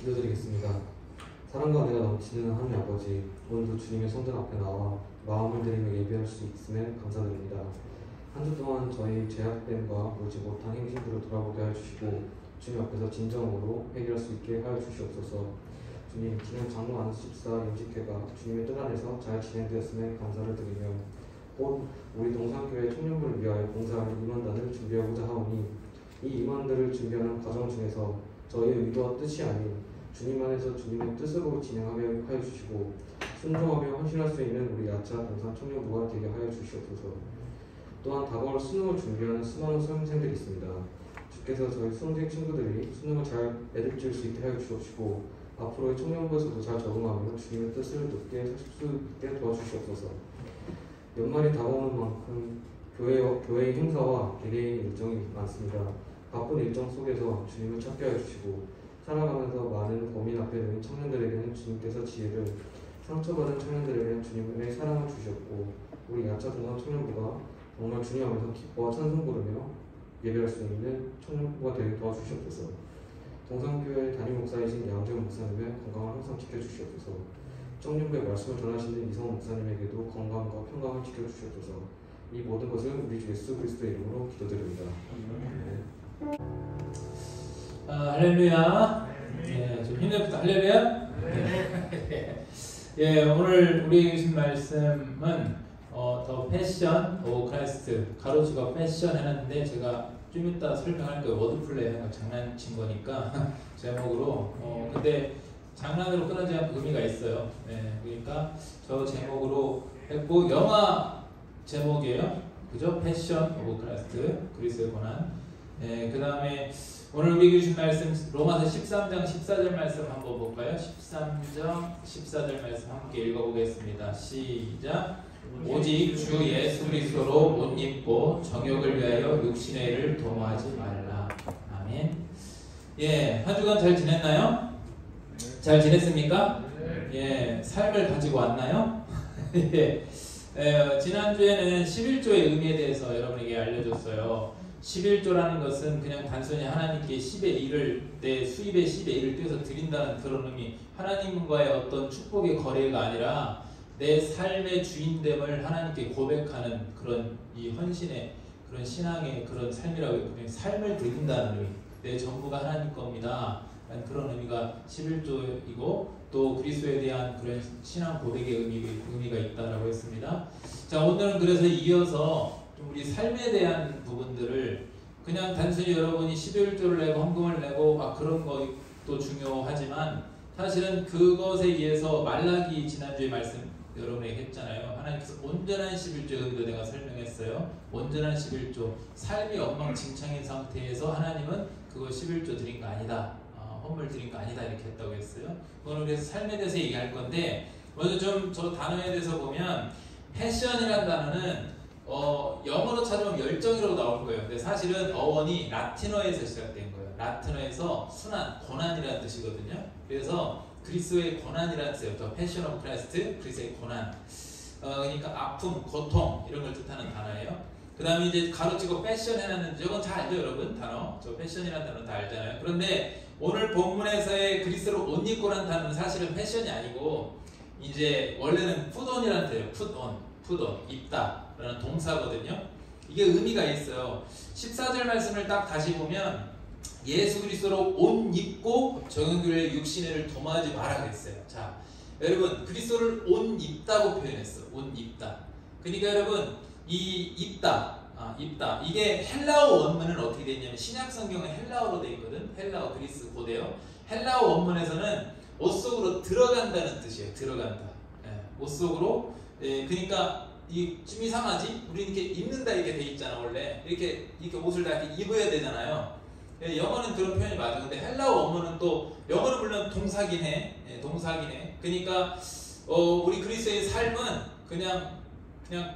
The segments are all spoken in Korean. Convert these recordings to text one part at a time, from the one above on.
기도드리겠습니다. 사랑과 은혜가 넘치는 하나님 아버지, 오늘도 주님의 성전 앞에 나와 마음을 드리며 예배할 수 있음에 감사드립니다. 한 주 동안 저희 죄악됨과 옳지 못한 행실들을 돌아보게 해주시고 주님 앞에서 진정으로 해결할 수 있게 하여 주시옵소서. 주님, 지난 장로 안수 14 임직회가 주님의 뜻 안에서 잘 진행되었음에 감사를 드리며 곧 우리 동산교회 청년부를 위하여 봉사할 임원단을 준비하고자 하오니 이 임원들을 준비하는 과정 중에서 저희의 의도와 뜻이 아닌 주님 안에서 주님의 뜻으로 진행하게 하여 주시고 순종하며 헌신할 수 있는 우리 야차 동산 청년부가 되게 하여 주시옵소서. 또한 다가올 수능을 준비하는 수많은 수험생들이 있습니다. 주께서 저희 수험생 친구들이 수능을 잘 매듭지을 수 있게 하여 주옵시고 앞으로의 청년부에서도 잘 적응하며 주님의 뜻을 높게 하실 수 있게 도와주시옵소서. 연말이 다가오는 만큼 교회의 행사와 개개인 일정이 많습니다. 바쁜 일정 속에서 주님을 찾게 하여 주시고 살아가면서 많은 고민 앞에 놓인 청년들에게는 주님께서 지혜를, 상처받은 청년들에게는 주님의 사랑을 주셨고 우리 야차 동산 청년부가 정말 주님 앞에서 기뻐와 찬송 부르며 예배할 수 있는 청년부가 되게 도와주시옵소서. 동산교회 담임 목사이신 양재훈 목사님의 건강을 항상 지켜주시옵소서. 청년부의 말씀을 전하시는 이성훈 목사님에게도 건강과 평강을 지켜주시옵소서. 이 모든 것을 우리 주 예수 그리스도의 이름으로 기도드립니다. 네. 할렐루야. 네, 좀 힘내부터 할렐루야. 네. 예, 오늘 우리 주신 말씀은 더 패션 오브 크라이스트, 가로치고 패션 해놨는데 제가 좀 이따 설명할 거예요. 워드플레이 하는 거 장난친 거니까 제목으로. 근데 장난으로 끝나지 않고 의미가 있어요. 네, 그러니까 저 제목으로 했고 영화 제목이에요. 그죠? 패션 오브 크라이스트, 그리스도의 고난. 네, 그 다음에 오늘 우리 주신 말씀 로마서 13장 14절 말씀 한번 볼까요? 13장 14절 말씀 함께 읽어보겠습니다. 시작. 오직 주 예수 그리스도로 옷 입고 정욕을 위하여 육신의 일을 도모하지 말라. 아멘. 예, 한 주간 잘 지냈나요? 잘 지냈습니까? 예, 삶을 가지고 왔나요? 예, 지난주에는 11조의 의미에 대해서 여러분에게 알려줬어요. 11조라는 것은 그냥 단순히 하나님께 10의 1을, 내 수입의 10의 1을 떼어서 드린다는 그런 의미, 하나님과의 어떤 축복의 거래가 아니라 내 삶의 주인됨을 하나님께 고백하는 그런 이 헌신의 그런 신앙의 그런 삶이라고 해요. 삶을 드린다는 의미, 내 전부가 하나님 겁니다 라는 그런 의미가 11조이고 또 그리스도에 대한 그런 신앙 고백의 의미가 있다라고 했습니다. 자, 오늘은 그래서 이어서 좀 우리 삶에 대한 부분들을 그냥 단순히 여러분이 11조를 내고 헌금을 내고 그런 것도 중요하지만 사실은 그것에 의해서 말라기 지난주에 말씀 여러분에게 했잖아요. 하나님께서 온전한 11조 의미도 내가 설명했어요. 온전한 11조, 삶이 엉망진창인 상태에서 하나님은 그거 11조 드린 거 아니다, 헌물 드린 거 아니다 이렇게 했다고 했어요. 오늘 그래서 삶에 대해서 얘기할 건데 먼저 좀 저 단어에 대해서 보면 패션이라는 단어는 영어로 찾으면 열정이라고 나올 거예요. 근데 사실은 어원이 라틴어에서 시작된 거예요. 라틴어에서 순환, 고난이라는 뜻이거든요. 그래서 그리스도의 고난이라는 뜻이에요. 더 패션 오브 크라이스트, 그리스도의 고난. 그러니까 아픔, 고통 이런 걸 뜻하는 단어예요. 그 다음에 이제 가로치고 패션 해놨는데 저건 다 알죠 여러분? 단어. 저 패션이라는 단어 다 알잖아요. 그런데 오늘 본문에서의 그리스도를 옷 입고라는 단어는 사실은 패션이 아니고 이제 원래는 푸돈이라는 뜻이에요. 푸돈, 입다 라는 동사거든요. 이게 의미가 있어요. 14절 말씀을 딱 다시 보면 예수 그리스도로 옷 입고 정욕을 육신을 도모하지 마라 그랬어요. 자, 여러분 그리스도를 옷 입다고 표현했어. 옷 입다. 그러니까 여러분 이 입다 이게 헬라어 원문은 어떻게 되어 있냐면 신약 성경은 헬라어로 되어 있거든. 헬라어 그리스 고대어. 헬라어 원문에서는 옷 속으로 들어간다는 뜻이에요. 들어간다. 옷 속으로. 그러니까 이 좀 이상하지? 우리 이렇게 입는다 이렇게 돼 있잖아 원래. 이렇게 옷을 다 이렇게 입어야 되잖아요. 영어는 그런 표현이 맞아. 근데 헬라어 원문은 또 영어는 물론 동사긴 해. 동사긴 해. 그러니까 우리 그리스도의 삶은 그냥 탁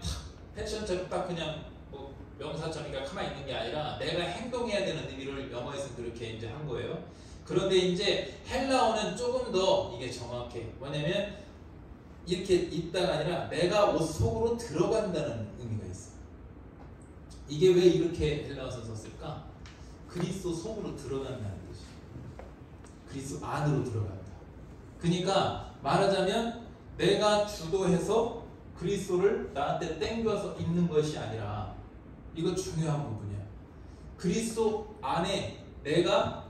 패션처럼 딱 그냥 뭐 명사처럼 가만히 있는 게 아니라 내가 행동해야 되는 의미를 영어에서 그렇게 이제 한 거예요. 그런데 이제 헬라어는 조금 더 이게 정확해. 뭐냐면 이렇게 있다가 아니라 내가 옷 속으로 들어간다는 의미가 있어. 이게 왜 이렇게 헬라어에서 썼을까? 그리스도 속으로 들어간다는 뜻이에요. 그리스도 안으로 들어간다. 그러니까 말하자면 내가 주도해서 그리스도를 나한테 땡겨서 있는 것이 아니라, 이거 중요한 부분이야. 그리스도 안에 내가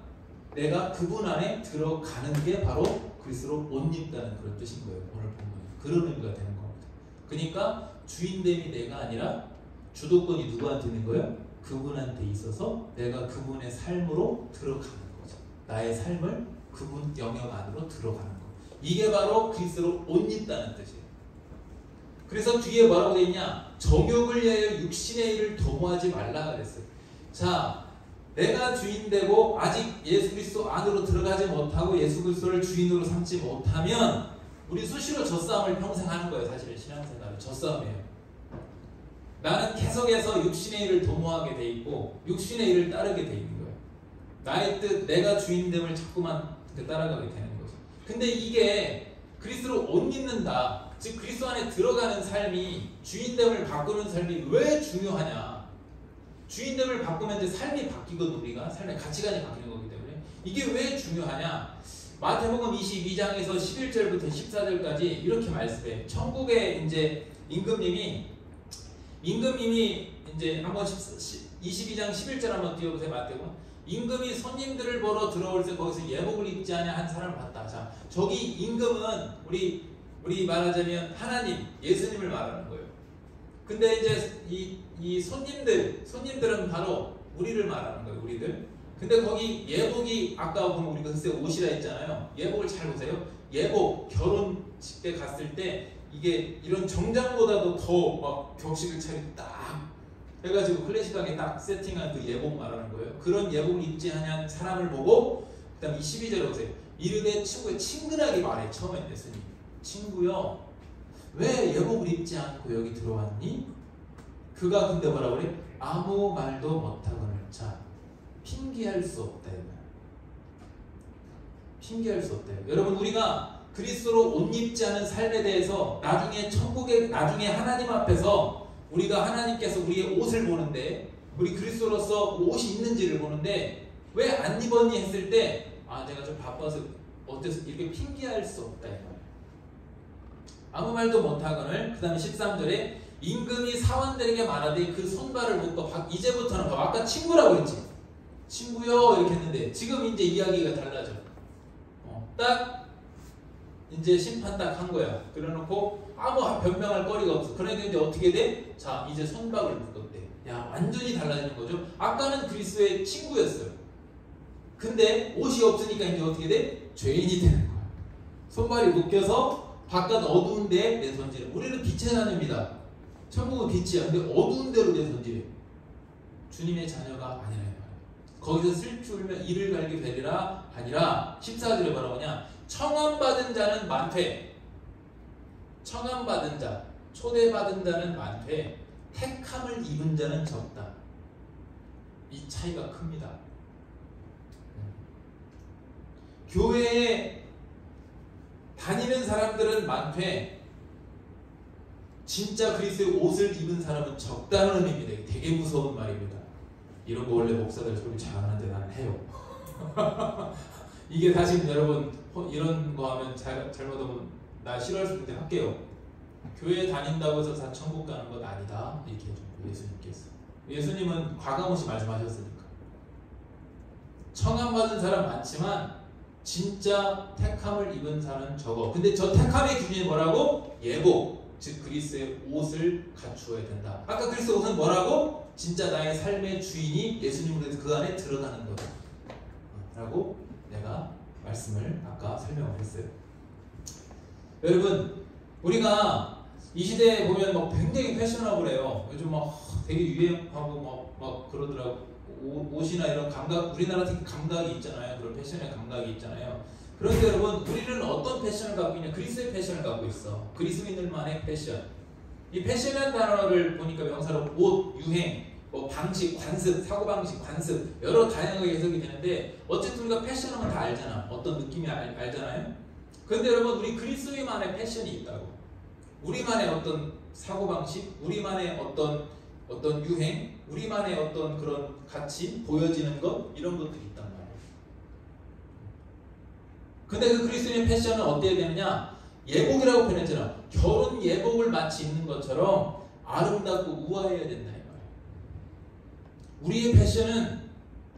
그분 안에 들어가는 게 바로 그리스도로 옷 입다는 그런 뜻인 거예요. 오늘 본문에 그런 의미가 되는 겁니다. 그러니까 주인됨이 내가 아니라 주도권이 누구한테 있는 거예요? 그분한테 있어서 내가 그분의 삶으로 들어가는 거죠. 나의 삶을 그분 영역 안으로 들어가는 거. 이게 바로 그리스도로 옷 입다는 뜻이에요. 그래서 뒤에 뭐라고 되어 있냐? 정욕을 위하여 육신의 일을 도모하지 말라 그랬어요. 자, 내가 주인되고 아직 예수 그리스도 안으로 들어가지 못하고 예수 그리스도를 주인으로 삼지 못하면 우리 수시로 젖싸움을 평생 하는 거예요. 사실은 신앙생활은 젖싸움이에요. 나는 계속해서 육신의 일을 도모하게 돼 있고 육신의 일을 따르게 돼 있는 거예요. 나의 뜻, 내가 주인됨을 자꾸만 따라가게 되는 거죠. 근데 이게 그리스도로 옷 입는다, 즉 그리스도 안에 들어가는 삶이, 주인됨을 바꾸는 삶이 왜 중요하냐? 주인됨을 바꾸면 이제 삶이 바뀌거든. 우리가 삶의 가치관이 바뀌는 거기 때문에. 이게 왜 중요하냐? 마태복음 22장에서 11절부터 14절까지 이렇게 말씀해. 천국에 이제 임금님이 이제 한번 22장 11절 한번 띄워보세요. 마태복음. 임금이 손님들을 보러 들어올 때 거기서 예복을 입지 않은 한 사람을 봤다. 자, 저기 임금은 우리 말하자면 하나님, 예수님을 말하는 거예요. 근데 이제 이 손님들은 바로 우리를 말하는 거예요. 우리들. 근데 거기 예복이, 아까 보면 우리가 글쎄 옷이라 했잖아요. 예복을 잘 보세요. 예복, 결혼식 때 갔을 때 이게 이런 정장보다도 더 막 격식을 차리고 딱 해가지고 클래식하게 딱 세팅한 그 예복 말하는 거예요. 그런 예복을 입지 않은 사람을 보고, 그 다음 22절에 보세요. 이르되 친근하게 말해. 처음에 예수님, 친구요, 왜 예복을 입지 않고 여기 들어왔니? 그가 근데 뭐라 그래? 아무 말도 못하거늘. 자, 핑계할 수 없다. 핑계할 수 없다. 여러분, 우리가 그리스도로 옷 입지 않은 삶에 대해서 나중에 하나님 앞에서 우리가 하나님께서 우리의 옷을 보는데, 우리 그리스도로서 옷이 있는지를 보는데, 왜 안 입었니 했을 때, 아, 내가 좀 바빠서 어때서, 이렇게 핑계할 수 없다. 아무 말도 못하거늘. 그 다음에 13절에 임금이 사원들에게 말하되 그 손발을 묶어. 이제부터는 봐. 아까 친구라고 했지. 친구요 이렇게 했는데 지금 이제 이야기가 달라져. 딱 이제 심판 딱 한 거야. 그래놓고 아무 변명할 거리가 없어. 그러니까 이제 어떻게 돼? 자, 이제 손발을 묶었대. 야, 완전히 달라지는 거죠. 아까는 그리스도의 친구였어요. 근데 옷이 없으니까 이제 어떻게 돼? 죄인이 되는 거야. 손발이 묶여서 바깥 어두운 데에 내던지래. 우리는 빛의 자녀입니다. 천국은 빛이야. 근데 어두운 데로 내던지래. 주님의 자녀가 아니라. 거기서 슬피 울며 이를 갈게 되리라 아니라 14절에 뭐라고 하냐? 청함받은 자는 많되, 청함받은 자, 초대받은 자는 많되 택함을 입은 자는 적다. 이 차이가 큽니다. 교회에 다니는 사람들은 많되 진짜 그리스도의 옷을 입은 사람은 적다는 의미입니다. 되게 무서운 말입니다. 이런 거 원래 목사들 소리 잘하는데 나는 해요. 이게 사실 여러분 이런 거 하면 잘못하면 나 싫어할 수 있는데 할게요. 교회 다닌다고 해서 다 천국 가는 건 아니다. 이렇게 해줍니다. 예수님께서. 예수님은 과감없이 말씀하셨으니까. 청함받은 사람 많지만 진짜 택함을 입은 사람은 적어. 근데 저 택함의 기준이 뭐라고? 예복, 즉 그리스도의 옷을 갖추어야 된다. 아까 그리스도의 옷은 뭐라고? 진짜 나의 삶의 주인이 예수님으로 그 안에 들어가는 거다 라고 내가 말씀을 아까 설명을 했어요. 여러분, 우리가 이 시대에 보면 막 굉장히 패셔너블해요. 요즘 막 되게 유행하고 막 그러더라고. 옷이나 이런 감각, 우리나라 특히 감각이 있잖아요. 그런 패션의 감각이 있잖아요. 그런데 여러분, 우리는 어떤 패션을 갖고 있냐? 그리스도의 패션을 갖고 있어. 그리스도인들만의 패션. 이 패션이라는 단어를 보니까 명사로 옷, 유행, 방식, 관습, 사고방식, 관습 여러 다양하게 해석이 되는데 어쨌든 우리가 패션하면 다 알잖아. 어떤 느낌이 알잖아요. 그런데 여러분, 우리 그리스도인만의 패션이 있다고. 우리만의 어떤 사고방식, 우리만의 어떤 유행, 우리만의 어떤 그런 가치, 보여지는 것, 이런 것들이 있단 말이에요. 근데 그 그리스도인의 패션은 어때야 되느냐? 예복이라고 표현했잖아. 결혼 예복을 마치 입는 것처럼 아름답고 우아해야 된다 이 말이에요. 우리의 패션은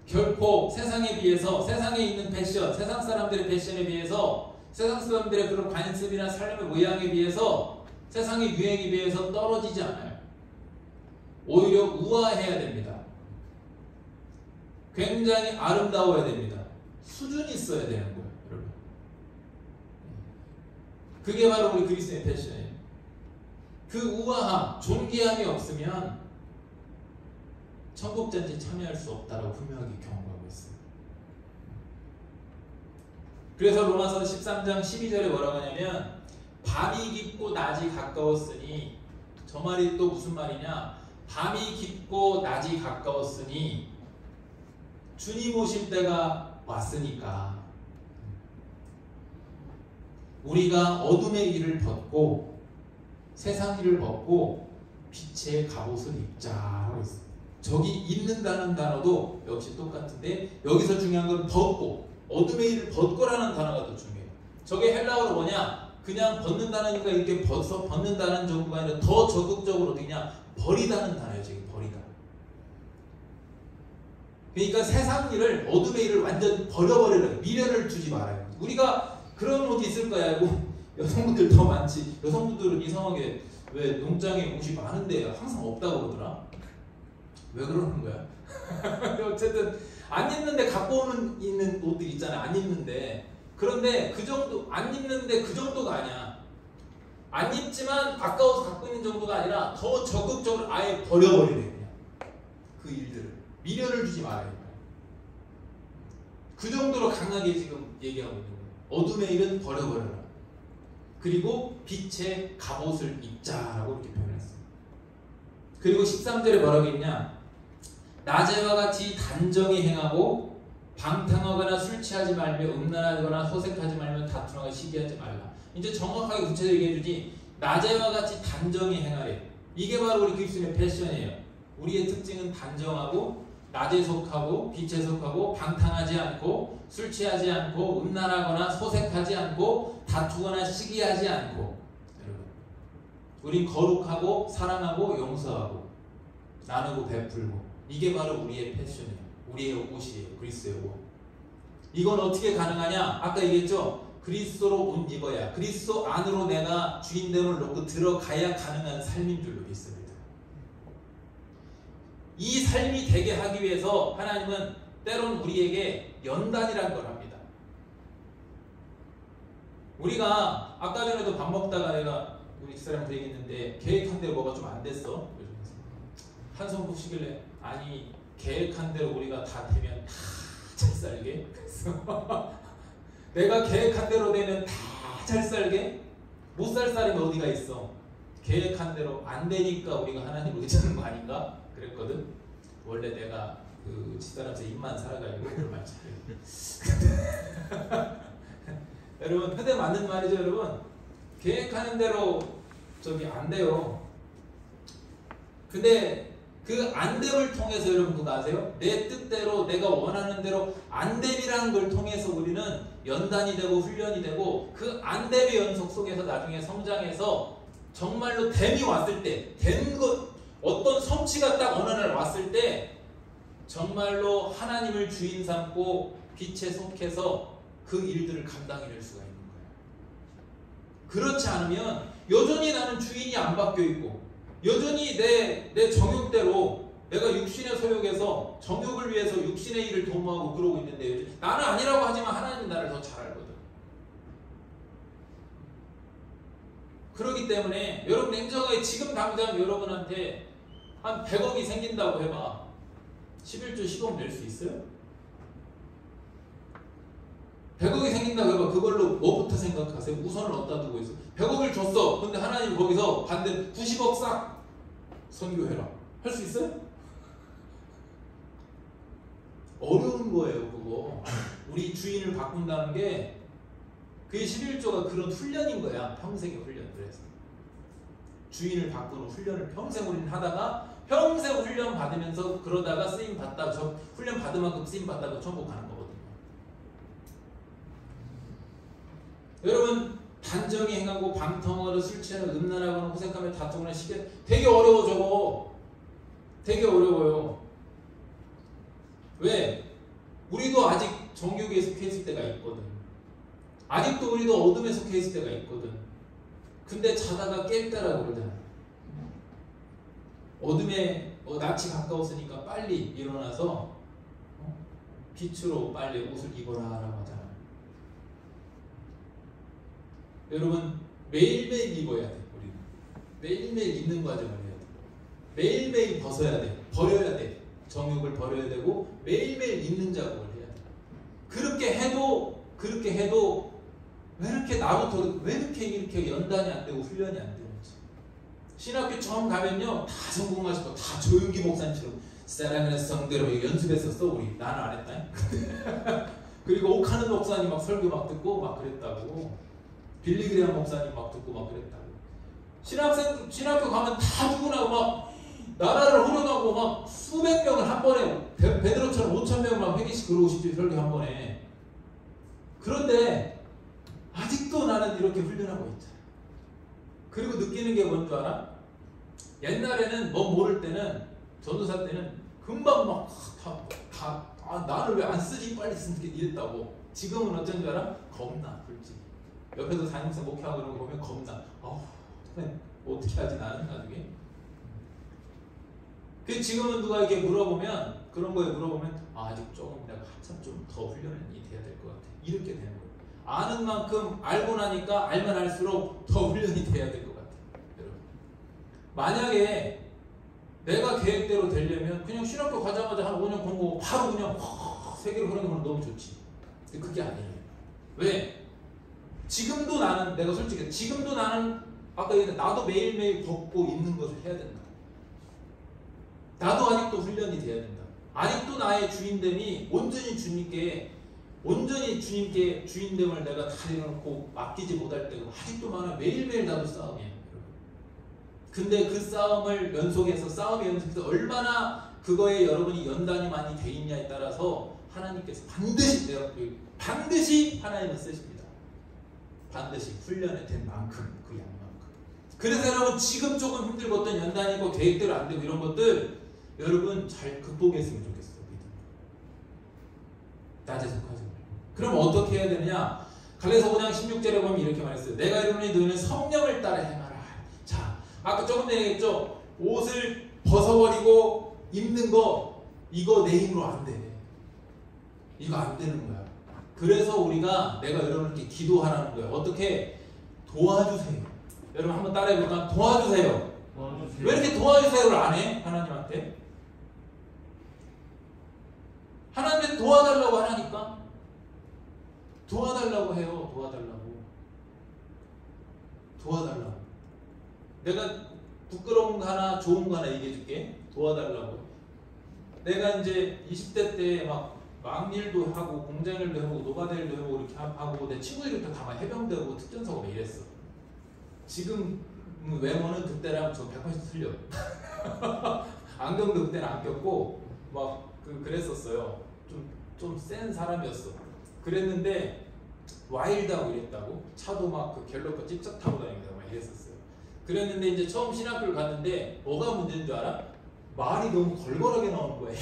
결코 세상에 비해서, 세상에 있는 패션, 세상 사람들의 패션에 비해서, 세상 사람들의 그런 관습이나 삶의 모양에 비해서, 세상의 유행에 비해서 떨어지지 않아요. 오히려 우아해야 됩니다. 굉장히 아름다워야 됩니다. 수준이 있어야 되는 거예요, 여러분. 그게 바로 우리 그리스도의 패션이에요. 그 우아함, 존귀함이 없으면 천국잔치에 참여할 수 없다라고 분명하게 경고하고 있어요. 그래서 로마서 13장 12절에 뭐라고 하냐면 밤이 깊고 낮이 가까웠으니, 저 말이 또 무슨 말이냐? 밤이 깊고 낮이 가까웠으니 주님 오실 때가 왔으니까 우리가 어둠의 일을 벗고 세상 일을 벗고 빛의 갑옷을 입자라고 했어요. 저기 입는다는 단어도 역시 똑같은데 여기서 중요한 건 벗고, 어둠의 일을 벗고라는 단어가 더 중요해요. 저게 헬라어로 뭐냐? 그냥 벗는다는 게 이렇게 벗는다는 정도가 아니라 더 적극적으로 그냥 버리다는 단어예요. 지금 버리다. 그러니까 세상 일을, 어둠의 일을 완전 버려버리라. 미련을 두지 말아요. 우리가 그런 옷이 있을 거야. 여성분들 더 많지. 여성분들은 이상하게 왜 농장에 옷이 많은데 항상 없다고 그러더라. 왜 그러는 거야? 어쨌든 안 입는데 갖고 오는 있는 옷들 있잖아. 안 입는데. 그런데 그 정도, 안 입는데 그 정도가 아니야. 안 입지만 아까워서 갖고 있는 정도가 아니라 더 적극적으로 아예 버려버리래. 그냥 그 일들을 미련을 주지 말아요. 그 정도로 강하게 지금 얘기하고 있는 거예요. 어둠의 일은 버려버려라. 그리고 빛의 갑옷을 입자라고 이렇게 표현했어요. 그리고 13절에 뭐라고 했냐? 낮에와 같이 단정히 행하고 방탕하거나 술 취하지 말며 음란하거나 호색하지 말며 다투거나 시기하지 말라. 이제 정확하게 구체적으로 얘기해주지. 낮에와 같이 단정히 행하래. 이게 바로 우리 그리스도인의 패션이에요. 우리의 특징은 단정하고 낮에 속하고 빛에 속하고 방탕하지 않고 술 취하지 않고 음란하거나 소색하지 않고 다투거나 시기하지 않고, 여러분, 우린 거룩하고 사랑하고 용서하고 나누고 베풀고, 이게 바로 우리의 패션이에요. 우리의 옷이에요. 그리스도의 옷. 이건 어떻게 가능하냐? 아까 얘기했죠. 그리스도로 옷 입어야, 그리스도 안으로 내가 주인됨을 놓고 들어가야 가능한 삶인 줄로 믿습니다. 이 삶이 되게 하기 위해서 하나님은 때론 우리에게 연단이라는 걸 합니다. 우리가 아까 전에도 밥 먹다가 내가 우리 집사람한테 얘기했는데 계획한 대로 뭐가 좀 안 됐어. 한손 굽시길래 아니 계획한 대로 우리가 다 되면 다 잘 살게. 그래서 내가 계획한 대로 되면 다 잘 살게? 못 살 사람이 어디가 있어? 계획한 대로 안 되니까 우리가 하나님을 의지하는 거 아닌가? 그랬거든. 원래 내가 그 집사람한테 입만 살아가지고 그런 말 잘해요. 여러분, 그때 맞는 말이죠, 여러분. 계획하는 대로 저기 안 돼요. 근데 그 안됨을 통해서 여러분 그거 아세요? 내 뜻대로 내가 원하는 대로 안됨이라는 걸 통해서 우리는 연단이 되고 훈련이 되고, 그 안됨의 연속 속에서 나중에 성장해서 정말로 됨이 왔을 때, 된 것, 어떤 성취가 딱 어느 날 왔을 때 정말로 하나님을 주인 삼고 빛에 속해서 그 일들을 감당해낼 수가 있는 거예요. 그렇지 않으면 여전히 나는 주인이 안 바뀌어 있고, 여전히 내 정욕대로 내가 육신의 소욕에서 정욕을 위해서 육신의 일을 도모하고 그러고 있는데, 나는 아니라고 하지만 하나님 나를 더 잘 알거든. 그렇기 때문에 여러분 냉정하게 지금 당장 여러분한테 한 100억이 생긴다고 해봐. 11조 10억 낼 수 있어요? 100억이 생긴다고 해봐. 그걸로 뭐부터 생각하세요? 우선을 어디다 두고 있어? 100억을 줬어. 근데 하나님 거기서 반대 90억 싹 선교해라. 할 수 있어요? 어려운 거예요, 그거. 우리 주인을 바꾼다는 게, 그 11조가 그런 훈련인 거야. 평생의 훈련. 그래서 주인을 바꾸는 훈련을 평생 우리는 하다가 평생 훈련 받으면서 그러다가 쓰임 받다가 훈련 받은 만큼 쓰임 받다가 천국 가는 거거든요. 여러분 단정히 행하고 방탕하고 술 취하고 음란하거나 호색하며 다투거나 시계 되게 어려워 저거. 되게 어려워요. 왜? 우리도 아직 정욕에 속해 있을 때가 있거든. 아직도 우리도 어둠에 속해 있을 때가 있거든. 근데 자다가 깰 때라고 그러잖아. 어둠에 낯이 가까웠으니까 빨리 일어나서 빛으로 빨리 옷을 입어라 라고 하잖아. 여러분 매일매일 입어야 돼. 우리는 매일매일 입는 과정을 해야 돼. 매일매일 벗어야 돼. 버려야 돼. 정욕을 버려야 되고 매일매일 입는 작업을 해야 돼. 그렇게 해도 왜 이렇게 나부터 왜 이렇게 연단이 안 되고 훈련이 안 되는지. 신학교 처음 가면요 다 성공하시고 다 조윤기 목사님처럼 사랑하는 성대로 연습했었어. 우리 나는 안 했다. 그리고 옥하는 목사님 막 설교 막 듣고 막 그랬다고. 빌리그레암 목사님 막 듣고 막 그랬다고. 신학교 가면 다 죽으나 막 나라를 호령하고 막 수백 명을 한 번에 베드로처럼 5,000명 막 회개씩 그러고 싶지 설교 한 번에. 그런데 아직도 나는 이렇게 훈련하고 있잖아. 그리고 느끼는 게 뭔 줄 알아? 옛날에는 뭐 모를 때는 전도사 때는 금방 막 나를 왜 안 쓰지 빨리 쓰는 게 이랬다고. 지금은 어쩐 줄 알아? 겁나 솔직히. 옆에서 담임목사 목회하고 그런 거 보면 겁나. 어떻게 하지 나는 나중에. 그 지금은 누가 이렇게 물어보면 그런 거에 물어보면 아직 조금 내가 한참 좀 더 훈련이 돼야 될 것 같아. 이렇게 되는 거예요. 아는 만큼 알고 나니까 알면 알수록 더 훈련이 돼야 될 것 같아요. 여러분. 만약에 내가 계획대로 되려면 그냥 신학교 가자마자 한 5년 공부하고 바로 그냥 세계로 흐르는 너무 좋지. 근데 그게 아니에요. 왜? 지금도 나는 내가 솔직히 지금도 나는 아까 얘기했던 나도 매일매일 걷고 있는 것을 해야 된다. 나도 아직도 훈련이 돼야 된다. 아직도 나의 주인됨이 온전히 주님께 주인됨을 내가 다 내려놓고 맡기지 못할 때가 아직도 많아. 매일매일 나도 싸움이에요. 근데 그 싸움을 싸움의 연속해서 얼마나 그거에 여러분이 연단이 많이 돼 있냐에 따라서 하나님께서 반드시 하나님은 쓰십니다. 반드시 훈련이 된 만큼 그 양만큼. 그래서 여러분 지금 조금 힘들고 어떤 연단이고 계획대로 안 되고 이런 것들 여러분 잘 극복했으면 좋겠어요. 낮에 속하지 말고. 그럼 어떻게 해야 되느냐? 갈라디아서 5장 16절에 보면 이렇게 말했어요. 내가 이르노니 너희는 성령을 따라 행하라. 자, 아까 조금 전에 얘기했죠. 옷을 벗어버리고 입는 거 이거 내 힘으로 안 돼. 이거 안 되는 거야. 그래서 내가 여러분께 기도하라는 거예요. 어떻게? 도와주세요. 여러분 한번 따라해볼까? 도와주세요. 왜 이렇게 도와주세요를 안 해? 하나님한테? 하나님한테 도와달라고 하니까 도와달라고 해요. 도와달라고. 내가 부끄러운 거 하나 좋은 거 하나 얘기해 줄게. 도와달라고. 내가 이제 20대 때 막 망일도 하고 공장일도 해보고 노가다일도 해보고 이렇게 하고 내 친구들부터 다 해병대고 특전사고 이랬어. 지금 외모는 그때랑 저 180도 틀려. 안경도 그때는 안 꼈고 막 그랬었어요. 좀 센 사람이었어. 그랬는데 와일드하고 이랬다고. 차도 막 그 갤러퍼 찝쩍 타고 다니고 막 이랬었어요. 그랬는데 이제 처음 신학교를 갔는데 뭐가 문제인 줄 알아? 말이 너무 걸걸하게 나오는 거야.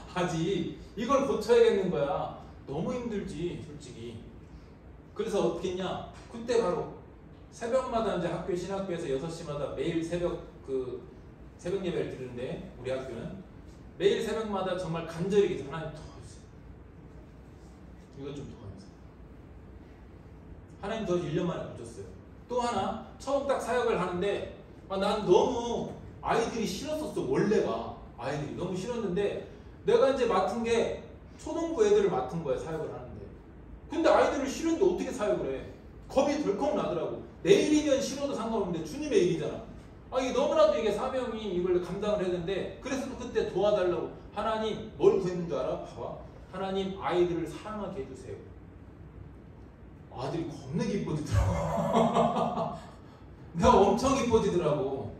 하지. 이걸 고쳐야겠는 거야. 너무 힘들지 솔직히. 그래서 어떻게 했냐? 그때 바로 새벽마다 이제 신학교에서 6시마다 매일 새벽 예배를 드리는데 우리 학교는 매일 새벽마다 정말 간절히 기도 하나님 도와주세요. 이것 좀 도와주세요. 하나님 더 1년 만에 고쳤어요. 또 하나 처음 딱 사역을 하는데 난 너무 아이들이 싫었었어. 원래가 아이들이 너무 싫었는데 내가 이제 맡은 게 초등부 애들을 맡은 거야. 사역을 하는데. 근데 아이들을 싫은데 어떻게 사역을 해? 겁이 덜컥 나더라고. 내 일이면 싫어도 상관없는데 주님의 일이잖아. 이게 너무나도 이게 사명이 이걸 감당을 해야 되는데 그래서 그때 도와달라고 하나님 뭘 구했는 줄 알아? 봐봐. 하나님 아이들을 사랑하게 해주세요. 아들이 겁나 기뻐지더라고. 내가 엄청 기뻐지더라고.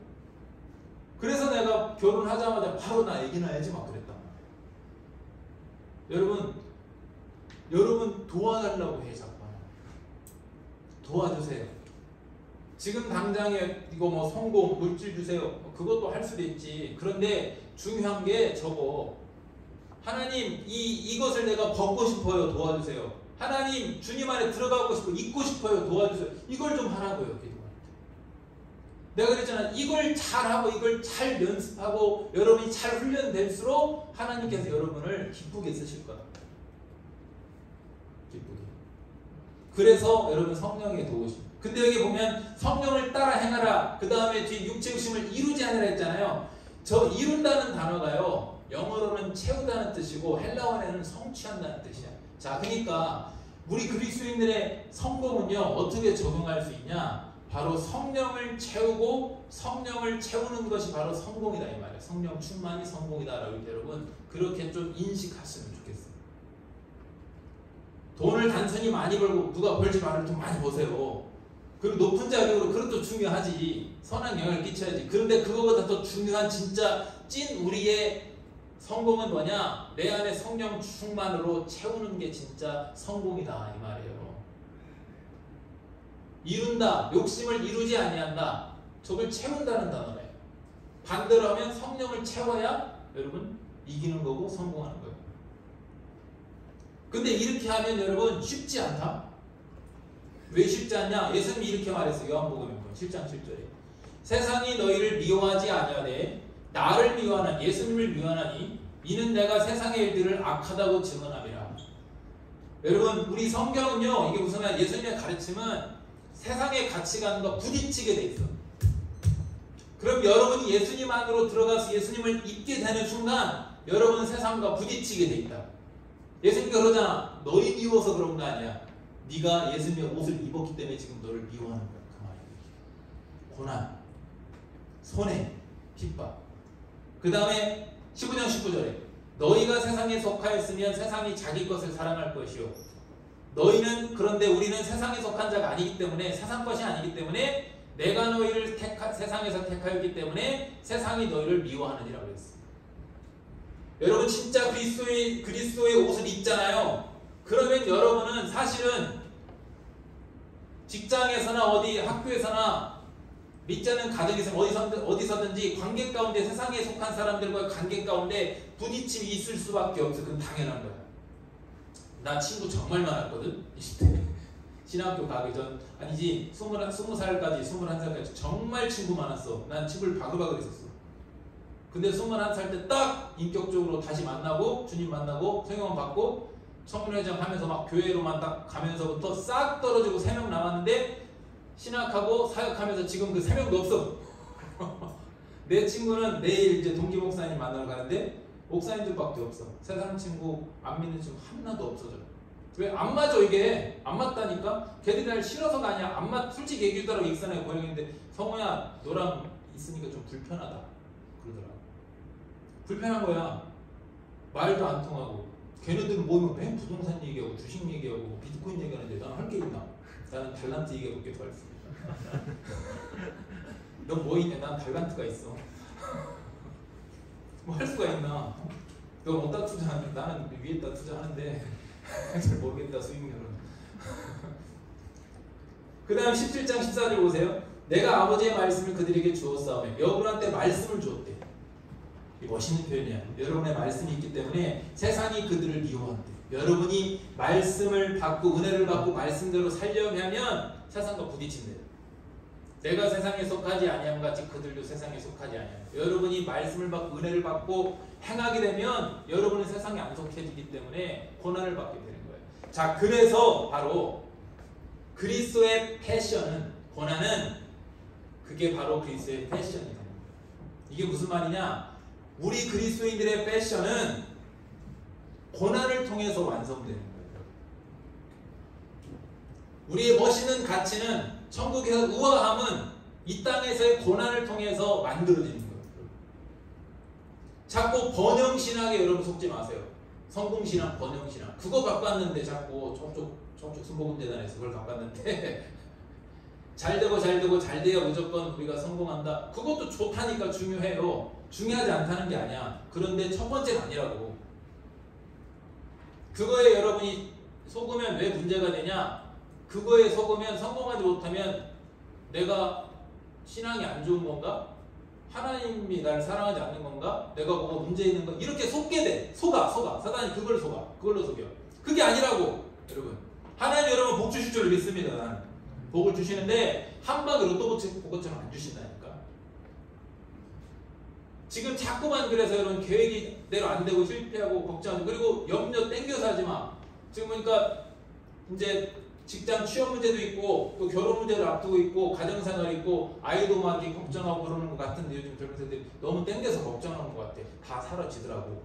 그래서 내가 결혼하자마자 바로 나 애기 낳아야지 막 그랬단 말이야. 여러분 도와달라고 해 자꾸. 도와주세요. 지금 당장에 이거 뭐 성공, 물질 주세요. 그것도 할 수도 있지. 그런데 중요한 게 저거. 하나님 이것을 내가 벗고 싶어요. 도와주세요. 하나님 주님 안에 들어가고 싶고 입고 싶어요. 도와주세요. 이걸 좀 하라고요. 기도할 때. 내가 그랬잖아. 이걸 잘하고 이걸 잘 연습하고 여러분이 잘 훈련될수록 하나님께서 여러분을 기쁘게 쓰실 거다. 기쁘게. 그래서 여러분 성령의 도우심. 근데 여기 보면 성령을 따라 행하라. 그 다음에 뒤에 육체 욕심을 이루지 않으라 했잖아요. 저 이룬다는 단어가요. 영어로는 채우다는 뜻이고 헬라어에는 성취한다는 뜻이야. 자, 그러니까 우리 그리스도인들의 성공은요. 어떻게 적용할 수 있냐? 바로 성령을 채우고 성령을 채우는 것이 바로 성공이다 이 말이에요. 성령 충만이 성공이다라고 여러분 그렇게 좀 인식하시면 좋겠어요. 돈을 단순히 많이 벌고 누가 벌지 말을 좀 많이 버세요. 그리고 높은 자격으로 그것도 중요하지. 선한 영향을 끼쳐야지. 그런데 그거보다 더 중요한 진짜 찐 우리의 성공은 뭐냐? 내 안에 성령 충만으로 채우는 게 진짜 성공이다 이 말이에요. 이룬다, 욕심을 이루지 아니한다. 저걸 채운다는 단어예요. 반대로 하면 성령을 채워야 여러분 이기는 거고 성공하는 거예요. 근데 이렇게 하면 여러분 쉽지 않다. 왜 쉽지 않냐? 예수님이 이렇게 말했어요. 요한복음 7장 7절에 세상이 너희를 미워하지 아니하되 나를 미워하는 예수님을 미워하니 이는 내가 세상의 일들을 악하다고 증언함이라. 여러분 우리 성경은요. 이게 무슨 말? 예수님의 가르침은 세상의 가치관과 부딪히게 돼 있어. 그럼 여러분이 예수님 안으로 들어가서 예수님을 입게 되는 순간 여러분은 세상과 부딪히게 돼 있다. 예수님께서 그러잖아. 너희 미워서 그런 거 아니야. 네가 예수님의 옷을 입었기 때문에 지금 너를 미워하는 거야. 그 말이야. 고난, 손해, 핍박. 그 다음에 15장 19절에 너희가 세상에 속하였으면 세상이 자기 것을 사랑할 것이요. 너희는 그런데 우리는 세상에 속한 자가 아니기 때문에 세상 것이 아니기 때문에 내가 너희를 세상에서 택하였기 때문에 세상이 너희를 미워하느니라 그랬어. 여러분 진짜 그리스도의 옷을 입잖아요. 그러면 여러분은 사실은 직장에서나 어디 학교에서나 믿지 않는 가정에서 어디서든지 관계 가운데 세상에 속한 사람들과의 관계 가운데 부딪힘이 있을 수밖에 없어. 그건 당연한 거야. 나 친구 정말 많았거든. 20대 신학교 가기 전 아니지 20살까지 21살까지 정말 친구 많았어. 난 친구를 바글바글 했었어. 근데 21살 때 딱 인격적으로 다시 만나고 주님 만나고 성령 받고 청년회장 하면서 막 교회로만 딱 가면서부터 싹 떨어지고 3명 남았는데 신학하고 사역하면서 지금 그 3명도 없어. 내 친구는 내일 이제 동기 목사님 만나러 가는데 목사님들밖에 없어. 세상 친구 안 믿는 친구 하나도 없어져. 왜? 안 맞아. 이게 안 맞다니까. 걔들이 날 싫어서가 아니야. 안 맞. 솔직히 얘기하더라고. 익산의 고향인데 성호야 너랑 있으니까 좀 불편하다 그러더라. 불편한 거야. 말도 안 통하고. 걔네들은 모이면 맨 부동산 얘기하고 주식 얘기하고 비트코인 얘기하는데 난 할 게 있나? 나는 달란트 얘기해볼게 더 할 수 있어. 넌 뭐 있냐? 난 달란트가 있어. 뭐 할 수가 있나? 넌 어디다 투자하는데 나는 위에다 투자하는데 잘 모르겠다 수익률은. 그 다음 17장 14절 보세요. 내가 아버지의 말씀을 그들에게 주었사오며 여러분한테 말씀을 주었대. 이 멋있는 표현이야. 여러분의 말씀이 있기 때문에 세상이 그들을 미워한대. 여러분이 말씀을 받고 은혜를 받고 말씀대로 살려면 하면 세상과 부딪힌대. 내가 세상에 속하지 아니함 같이 그들도 세상에 속하지 아니함. 여러분이 말씀을 받고 은혜를 받고 행하게 되면 여러분은 세상에 안 속해지기 때문에 고난을 받게 되는 거예요. 자, 그래서 바로 그리스도의 패션은 고난은 그게 바로 그리스도의 패션이다. 이게 무슨 말이냐? 우리 그리스도인들의 패션은 고난을 통해서 완성되는 거예요. 우리의 멋있는 가치는 천국에서 우아함은 이 땅에서의 고난을 통해서 만들어지는 거예요. 자꾸 번영신학에 여러분 속지 마세요. 성공신학, 번영신학 그거 갖고 왔는데 자꾸 저쪽 순복음재단에서 그걸 갖고 왔는데 잘되고 잘돼야 무조건 우리가 성공한다. 그것도 좋다니까 중요해요. 중요하지 않다는 게 아니야. 그런데 첫 번째는 아니라고. 그거에 여러분이 속으면 왜 문제가 되냐? 그거에 속으면 성공하지 못하면 내가 신앙이 안 좋은 건가? 하나님이 날 사랑하지 않는 건가? 내가 뭐가 문제 있는 거? 이렇게 속게 돼. 속아. 사단이 그걸로 속여. 그게 아니라고 여러분. 하나님 여러분 복 주실 줄 믿습니다. 나는 복을 주시는데 한 방에 로또 복처럼 안 주신다니까. 지금 자꾸만 그래서 여러분 계획이 대로 안 되고 실패하고 걱정하고 그리고 염려 땡겨서 하지 마. 지금 보니까 이제 직장 취업 문제도 있고 또 결혼 문제를 앞두고 있고 가정생활 있고 아이도 막 이렇게 걱정하고 그러는 것 같은데 요즘 젊은 세대들이 너무 땡겨서 걱정하는 것 같아. 다 사라지더라고.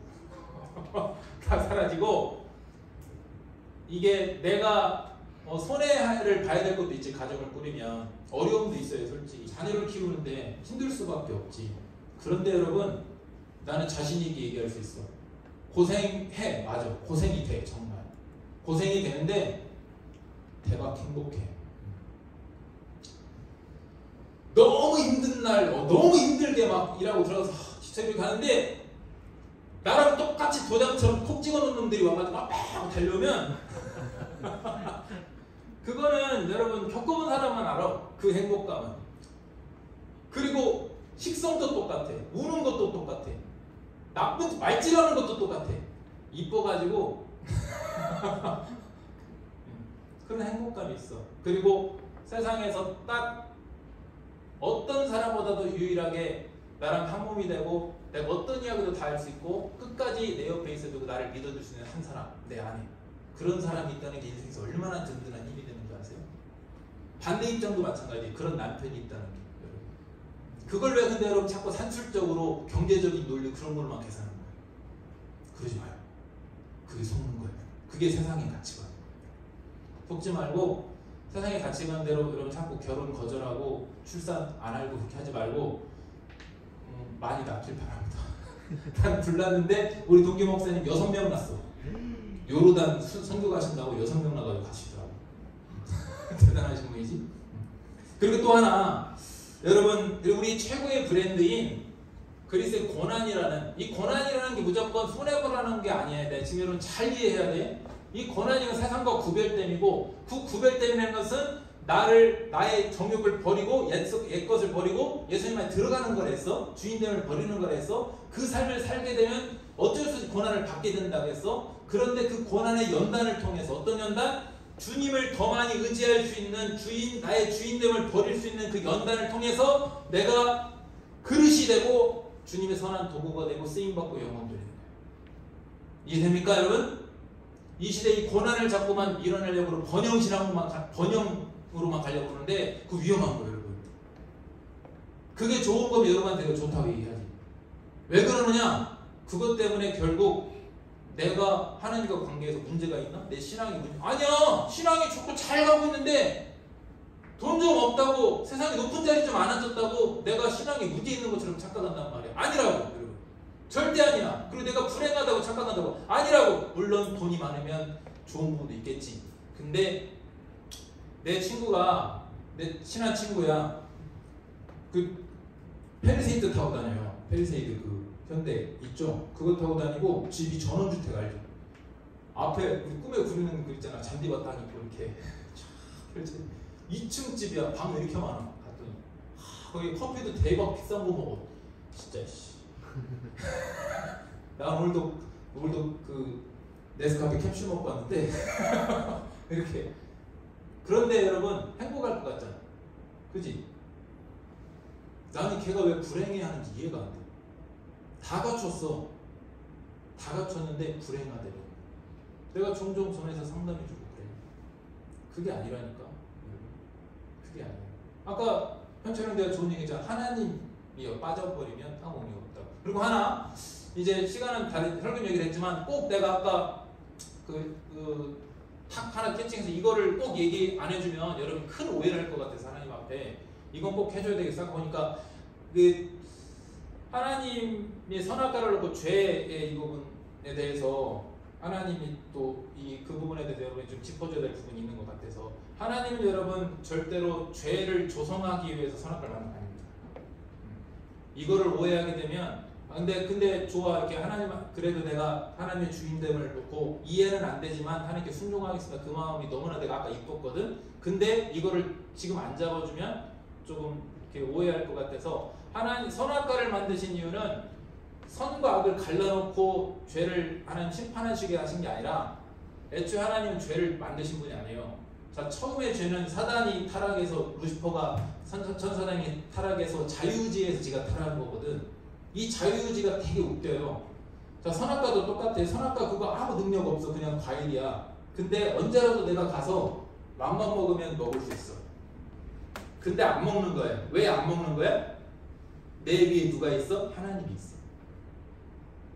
다 사라지고 이게 내가 손해를 봐야 될 것도 있지. 가정을 꾸리면 어려움도 있어요. 솔직히 자녀를 키우는데 힘들 수밖에 없지. 그런데 여러분 나는 자신 있게 얘기할 수 있어. 고생해. 맞아. 고생이 돼. 정말 고생이 되는데 대박 행복해. 너무 힘든 날 너무 힘들게 막 일하고 들어가서 진짜 이렇게 가는데 나랑 똑같이 도장처럼 콕 찍어놓은 놈들이 와가지고 막 달려오면 그거는 여러분 겪어본 사람만 알아. 그 행복감은. 그리고 식성도 똑같아. 우는 것도 똑같아. 나쁜 말질하는 것도 똑같아. 이뻐가지고 그런 행복감이 있어. 그리고 세상에서 딱 어떤 사람보다도 유일하게 나랑 한 몸이 되고 내가 어떤 이야기도 다 할 수 있고 끝까지 내 옆에 있어주고 나를 믿어줄 수 있는 한 사람 내 안에 그런 사람이 있다는 게 인생에서 얼마나 든든한 힘이 되는 줄 아세요? 반대 입장도 마찬가지. 그런 남편이 있다는 게 그걸 왜 근데 여러분 자꾸 산술적으로 경제적인 논리 그런 걸로만 계산하는 거예요? 그러지 마요. 그게 속는 거예요. 그게 세상의 가치관. 속지 말고 세상의 가치관대로 여러분 자꾸 결혼 거절하고 출산 안 하고 그렇게 하지 말고 많이 낳길 바랍니다. 난 불났는데 우리 동기 목사님 6명 낳았어. 요르단 선교 가신다고 6명 나가지고 가시더라고. 대단하신 분이지. 그리고 또 하나 여러분 우리 최고의 브랜드인 그리스의 고난이라는 이 고난이라는 게 무조건 손해보라는 게 아니야. 내 지금 여러분 잘 이해해야 돼. 이 고난이는 세상과 구별됨이고 그 구별됨이라는 것은 나의 정욕을 버리고 옛 것을 버리고 예수님만 들어가는 거랬어. 주인됨을 버리는 거랬어. 그 삶을 살게 되면 어쩔 수 없이 고난을 받게 된다고 했어. 그런데 그 고난의 연단을 통해서 어떤 연단? 주님을 더 많이 의지할 수 있는 나의 주인됨을 버릴 수 있는 그 연단을 통해서 내가 그릇이 되고 주님의 선한 도구가 되고 쓰임받고 영광 돌리는 거예요. 이해됩니까 여러분? 이 시대에 이 고난을 자꾸만 밀어내려고 번영으로만 가려고 하는데 그거 위험한 거예요 여러분. 그게 좋은 거면 여러분한테 좋다고 얘기하지. 왜 그러느냐? 그것 때문에 결국 내가 하나님과 관계에서 문제가 있나? 내 신앙이 아니야. 신앙이 좋고 잘 가고 있는데 돈 좀 없다고 세상에 높은 자리 좀 안 앉았다고 내가 신앙이 문제 있는 것처럼 착각한단 말이야. 아니라고 여러분. 절대 아니야. 그리고 내가 불행하다고 착각한다고 아니라고. 물론 돈이 많으면 좋은 부분도 있겠지. 근데 내 친구가 내 친한 친구야. 그 페리세이드 타고 다녀요. 페리세이드 그 현대 있죠. 그거 타고 다니고 집이 전원주택 알죠. 앞에 우리 꿈에 그리는 그 있잖아. 잔디밭 딱 있고 이렇게 2층 집이야. 방 왜 이렇게 많아? 갔더니 거기 커피도 대박 비싼 거 먹어. 진짜 씨. 나 오늘도 그 네스카페 캡슐 먹고 왔는데 이렇게. 그런데 여러분 행복할 것 같잖아. 그지? 나는 걔가 왜 불행해하는지 이해가 안 돼. 다 갖췄어. 다 갖췄는데 불행하대요. 내가 종종 전화해서 상담해주고 그래. 그게 아니라니까. 그게 아니야. 아까 현철형 내가 좋은 얘기잖아. 하나님이 빠져버리면 아무 의미가 없다고. 그리고 하나 이제 시간은 다른 설교 얘기를 했지만 꼭 내가 아까 탁 하나 캐칭해서 이거를 꼭 얘기 안 해주면 여러분 큰 오해를 할 것 같아서 하나님 앞에 이건 꼭 해줘야 되겠어. 보니까 하나님이 선악과를 놓고 죄의 이 부분에 대해서 하나님이 또 그 부분에 대해서 여러분이 좀 짚어줘야 될 부분이 있는 것 같아서 하나님은 여러분 절대로 죄를 조성하기 위해서 선악과를 만든 거 아닙니다. 이거를 오해하게 되면 근데 좋아. 이렇게 하나님, 그래도 내가 하나님의 주인됨을 놓고 이해는 안 되지만 하나님께 순종하겠습니다. 그 마음이 너무나 내가 아까 이뻤거든. 근데 이거를 지금 안 잡아주면 조금 이렇게 오해할 것 같아서, 하나님 선악과를 만드신 이유는 선과 악을 갈라놓고 죄를 하나님 심판하시게 하신 게 아니라, 애초에 하나님은 죄를 만드신 분이 아니에요. 자, 처음에 죄는 사단이 타락해서, 루시퍼가 천사장이 타락해서 자유의지에서 지가 타락한 거거든. 이 자유의지가 되게 웃겨요. 자, 선악과도 똑같아. 선악과 그거 아무 능력 없어. 그냥 과일이야. 근데 언제라도 내가 가서 맘만 먹으면 먹을 수 있어. 근데 안 먹는 거예요. 왜 안 먹는 거야? 내 위에 누가 있어? 하나님이 있어.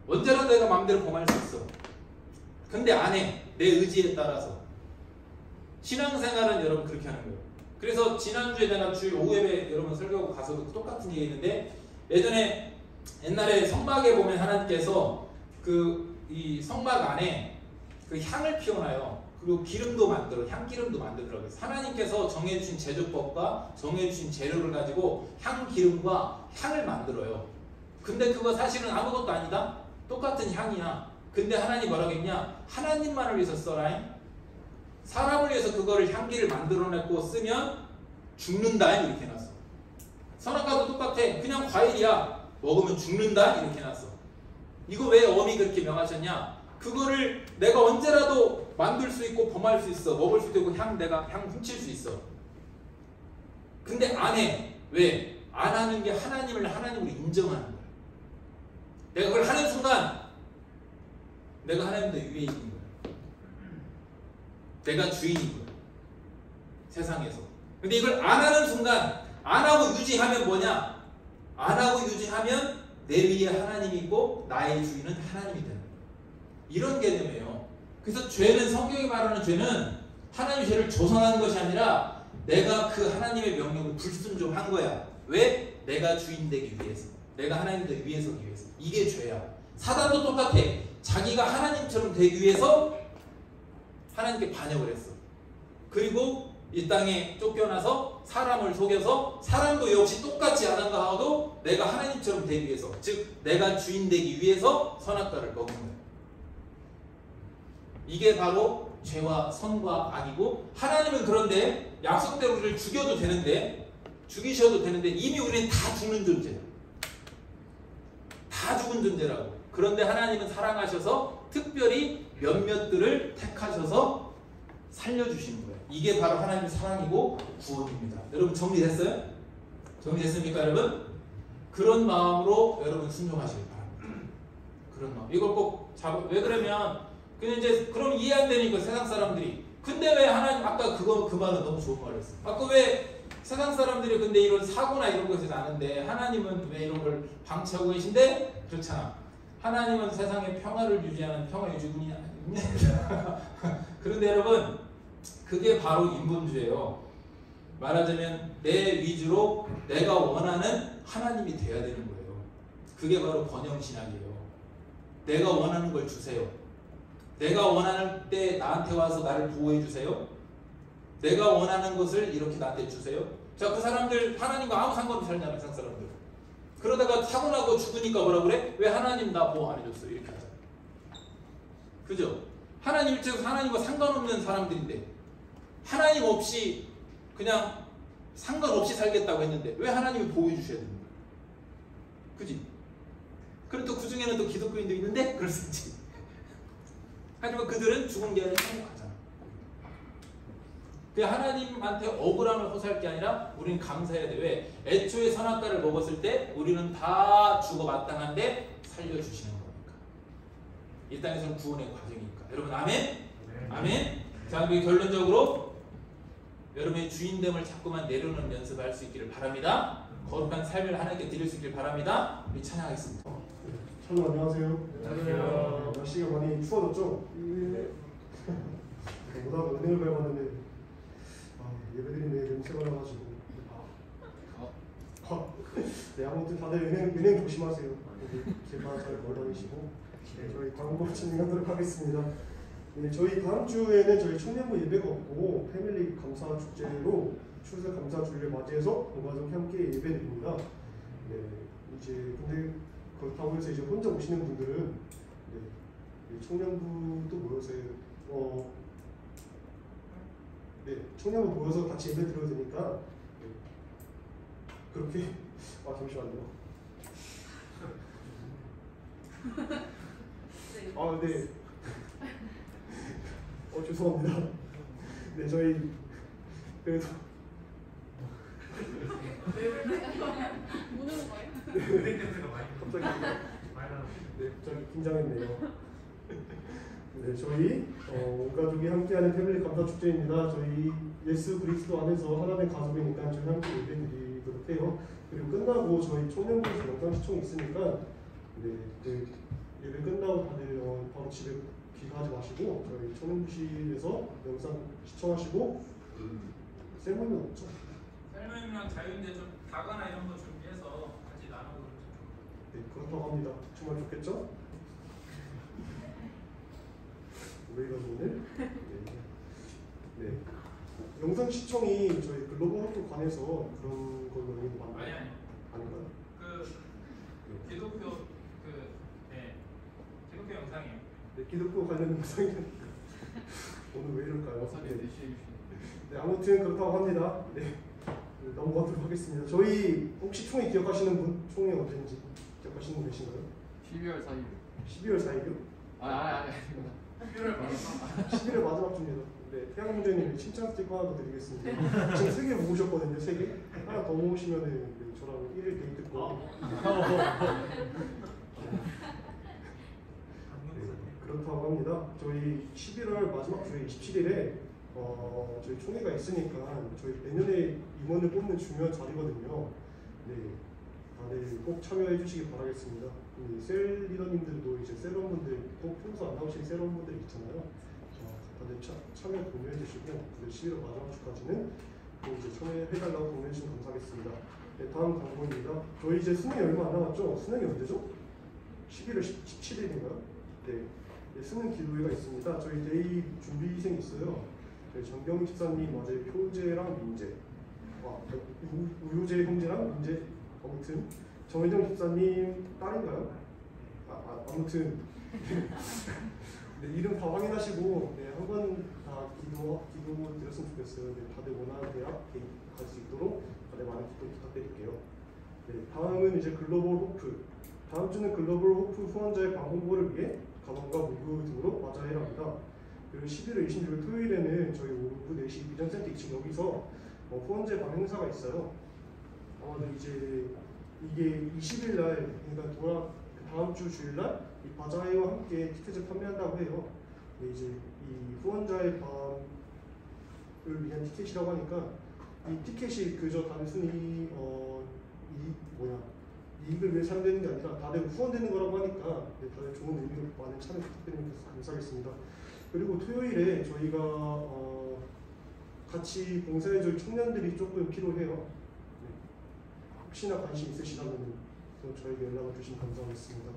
언제라도 내가 마음대로 범할 수 있어. 근데 안 해. 내 의지에 따라서. 신앙생활은 여러분 그렇게 하는 거예요. 그래서 지난주에 내가 주일 오후 예배 여러분 설교하고 가서도 똑같은 얘기 했는데, 옛날에 성막에 보면 하나님께서 이 성막 안에 그 향을 피워놔요. 그리고 기름도 만들어, 향기름도 만들더라고요. 하나님께서 정해주신 제조법과 정해주신 재료를 가지고 향기름과 향을 만들어요. 근데 그거 사실은 아무것도 아니다? 똑같은 향이야. 근데 하나님 뭐라고 했냐? 하나님만을 위해서 써라. 사람을 위해서 그거를 향기를 만들어내고 쓰면 죽는다 이렇게 해놨어. 선악과도 똑같아. 그냥 과일이야. 먹으면 죽는다 이렇게 해놨어. 이거 왜 엄히 그렇게 명하셨냐? 그거를 내가 언제라도 만들 수 있고 범할 수 있어. 먹을 수도 있고 내가 향 훔칠 수 있어. 근데 안 해. 왜? 안 하는 게 하나님을 하나님으로 인정하는 거야. 내가 그걸 하는 순간 내가 하나님도 위에 있는 거야. 내가 주인인 거야. 세상에서. 근데 이걸 안 하는 순간, 안 하고 유지하면 뭐냐? 안 하고 유지하면 내 위에 하나님이 있고 나의 주인은 하나님이 되는 거야. 이런 개념이에요. 그래서 죄는, 성경이 말하는 죄는 하나님의 죄를 조성하는 것이 아니라 내가 그 하나님의 명령을 불순종한 거야. 왜? 내가 주인 되기 위해서. 내가 하나님 되기 위해서. 이게 죄야. 사단도 똑같아. 자기가 하나님처럼 되기 위해서 하나님께 반역을 했어. 그리고 이 땅에 쫓겨나서 사람을 속여서, 사람도 역시 똑같이 아담과 하와도 내가 하나님처럼 되기 위해서, 즉 내가 주인 되기 위해서 선악과를 먹은 거예요. 이게 바로 죄와 선과 악이고, 하나님은 그런데 약속대로 우리를 죽여도 되는데, 죽이셔도 되는데 이미 우리는 다 죽는 존재예요. 다 죽은 존재라고. 그런데 하나님은 사랑하셔서 특별히 몇몇들을 택하셔서 살려주시는 거예요. 이게 바로 하나님의 사랑이고 구원입니다. 여러분 정리됐어요? 정리됐습니까 여러분? 그런 마음으로 여러분 순종하시길 바랍니다. 그런 마음. 이걸 꼭 왜 그러면 그냥 이제 그럼 이해 안 되니까 세상 사람들이, 근데 왜 하나님, 아까 그 말은 너무 좋은 말이었어. 아까 왜 세상 사람들이 근데 이런 사고나 이런 것에서 아는데 하나님은 왜 이런 걸 방치하고 계신데? 그렇잖아. 하나님은 세상에 평화를 유지하는 평화 유지군이 아닙니다. 그런데 여러분, 그게 바로 인본주의예요. 말하자면 내 위주로 내가 원하는 하나님이 돼야 되는 거예요. 그게 바로 번영신학이에요. 내가 원하는 걸 주세요. 내가 원하는 때 나한테 와서 나를 보호해 주세요. 내가 원하는 것을 이렇게 나한테 주세요. 자, 그 사람들 하나님과 아무 상관없이 살잖아요. 세상 사람들. 그러다가 사고 나고 죽으니까 뭐라 그래? 왜 하나님 나 보호 안 해줬어? 이렇게 하잖아. 그죠? 하나님 입장에서 하나님과 상관없는 사람들인데, 하나님 없이 그냥 상관없이 살겠다고 했는데 왜 하나님이 보호해 주셔야 되는 거야? 그지? 그럼 또 그 중에는 또 기독교인도 있는데 그럴 수 있지. 하지만 그들은 죽은 게 아니라 행복하잖아. 그 하나님한테 억울함을 호소할 게 아니라 우리는 감사해야 돼. 왜? 애초에 선악과를 먹었을 때 우리는 다 죽어 마땅한데 살려주시는 거니까. 이 땅에서는 구원의 과정이니까. 여러분 아멘? 네. 아멘? 자, 우리 결론적으로 여러분의 주인됨을 자꾸만 내려놓는 연습을 할 수 있기를 바랍니다. 거룩한 삶을 하나님께 드릴 수 있기를 바랍니다. 우리 찬양하겠습니다. 찬우 안녕하세요. 안녕하세요. 날씨가 많이 추워졌죠? 네. 오다가 은혜를 밟았는데 예배드리는데 냄새가 나가지고 네, 아무튼 다들 은행 조심하세요. 제발 잘 걸어다니시고. 네, 저희 광고 진행하도록 하겠습니다. 네, 저희 다음 주에는 저희 청년부 예배가 없고 패밀리 감사 축제로 추수 감사 주일을 맞이해서 공가족 함께 예배드립니다. 네, 이제 근데 그렇다고 해서 이제 혼자 오시는 분들은 청년부도 모여서 청년부 모여서 같이 예배 드려야 되니까 그렇게 잠시만요. 네. 죄송합니다. 네, 저희 그래도 무는 거예요? 갑자기 저기 긴장했네요. 네, 저희 온 가족이 함께하는 패밀리 감사 축제입니다. 저희 예수 그리스도 안에서 하나님의 가족이니까 저희 함께 예배드리도록 해요. 그리고 끝나고 저희 청년부에서 영상 시청이 있으니까 그 예배 끝나고 다들 바로 집에 귀가하지 마시고 저희 청년부실에서 영상 시청하시고 셀머니는 없죠? 셀머니랑 자유인데 좀 다과나 이런 거 준비해서 같이 나누고 네, 그렇다고 합니다. 정말 좋겠죠? 왜 이러지 오늘? 네. 영상 시청이 저희 글로벌 학교 관해서 그런 걸로 여기 맞나요? 아니 아닌가요? 기독교 기독교 영상이에요. 네, 기독교 관련 영상이 오늘 왜 이럴까요? 네, 아무튼 그렇다고 합니다. 네, 넘어가도록 하겠습니다. 저희 혹시 총회 기억하시는 분? 총회 언제인지 기억하시는 분 계신가요? 12월 4일. 12월 4일이요? 아니. 11월 마지막 주입니다. 네, 태양문제님 칭찬 스티커 하나 더 드리겠습니다. 지금 3개 모으셨거든요, 3개. 하나 더 모으시면은 저랑 1일 데이트권. 그렇다고 합니다. 저희 11월 마지막 주에 27일에 저희 총회가 있으니까 저희 내년에 임원을 뽑는 중요한 자리거든요. 네, 다들 꼭 참여해 주시기 바라겠습니다. 셀 리더님들도 이제 셀원분들 꼭 평소 안 나오신 셀원분들 있잖아요. 다들 참여 공유해 주시고 11월 마지막 주까지는 또 이제 참여해달라고 공유해 주시면 감사하겠습니다. 네, 다음 광고입니다. 저희 이제 수능이 얼마 안 남았죠? 수능이 언제죠? 11월 17일인가요? 네, 수능 기도회가 있습니다. 저희 데이 준비생이 있어요. 저희 정경 집사님 맞아요. 효재랑 민재, 우효재 형제랑 민재. 아무튼 정혜정 집사님 딸인가요? 아무튼 네, 이름 다 확인하시고 한 번 다 기도 드렸으면 좋겠어요. 네, 다들 원하는 대학 갈 수 있도록 다들 많은 기도 부탁드릴게요. 네, 다음은 이제 글로벌 호프. 다음 주는 글로벌 호프 후원자의 방공부를 위해 가방과 무구 등으로 맞아야합니다. 그리고 11월 26일 토요일에는 저희 오후 4시 비전센터 2층 여기서 후원제 방 행사가 있어요. 아마도 이제 이게 20일 날, 그러니까 다음 주 주일 날 이 바자회와 함께 티켓을 판매한다고 해요. 근데 이제 이 후원자의 밤을 위한 티켓이라고 하니까 이 티켓이 그저 단순히 이익을 위해 사용되는 게 아니라 다들 후원되는 거라고 하니까 다들 좋은 의미로 많은 참여 부탁드리면 감사하겠습니다. 그리고 토요일에 저희가 같이 봉사해줄 청년들이 조금 필요해요. 네. 혹시나 관심 있으시다면 저에게 연락을 주시면 감사하겠습니다.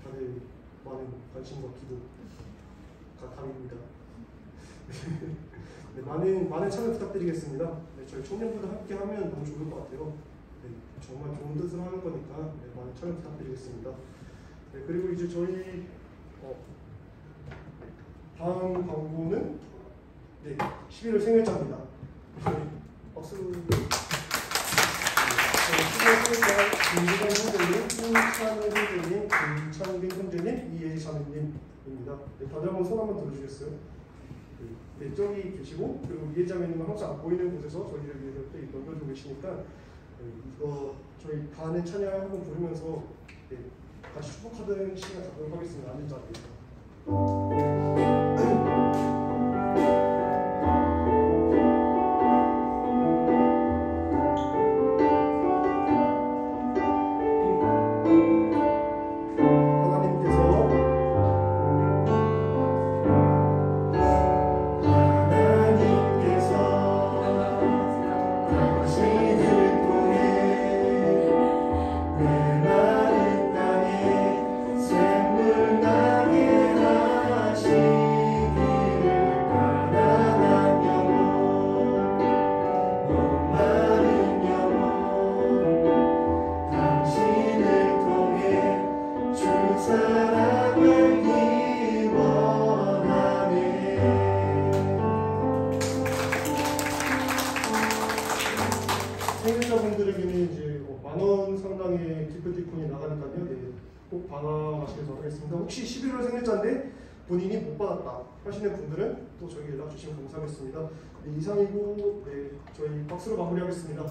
다들 많은 관심과 기도가 답입니다. 네, 많은 참여 부탁드리겠습니다. 네, 저희 청년부도 함께 하면 너무 좋을 것 같아요. 네, 정말 좋은 뜻으로 하는 거니까 많은 참여 부탁드리겠습니다. 네, 그리고 이제 저희 다음 광고는 11월 생일자입니다. 박수. 11월 생일자 김기정 형제님, 홍찬우 형제님, 김창빈 형제님, 이예지 자매님입니다. 다들 한번 손 한번 들어주겠어요? 네, 저기 계시고 그리고 이예지 자매님은 항상 안 보이는 곳에서 저희를 위해서 넘겨주고 계시니까 이거 저희 다는 찬양 한번 부르면서 다시 축복하는 시간 갖도록 하겠습니다. 앉은 자리에서. 샘물 나게 하시 생일자분들에게는 이제 10,000원 상당의 기프티콘이 나가니까요. 네, 꼭 받아가시길 바라겠습니다. 혹시 11월 생일자인데 본인이 못 받았다 하시는 분들은 또 저희 연락 주시면 감사하겠습니다. 네, 이상이고 네, 저희 박수로 마무리하겠습니다.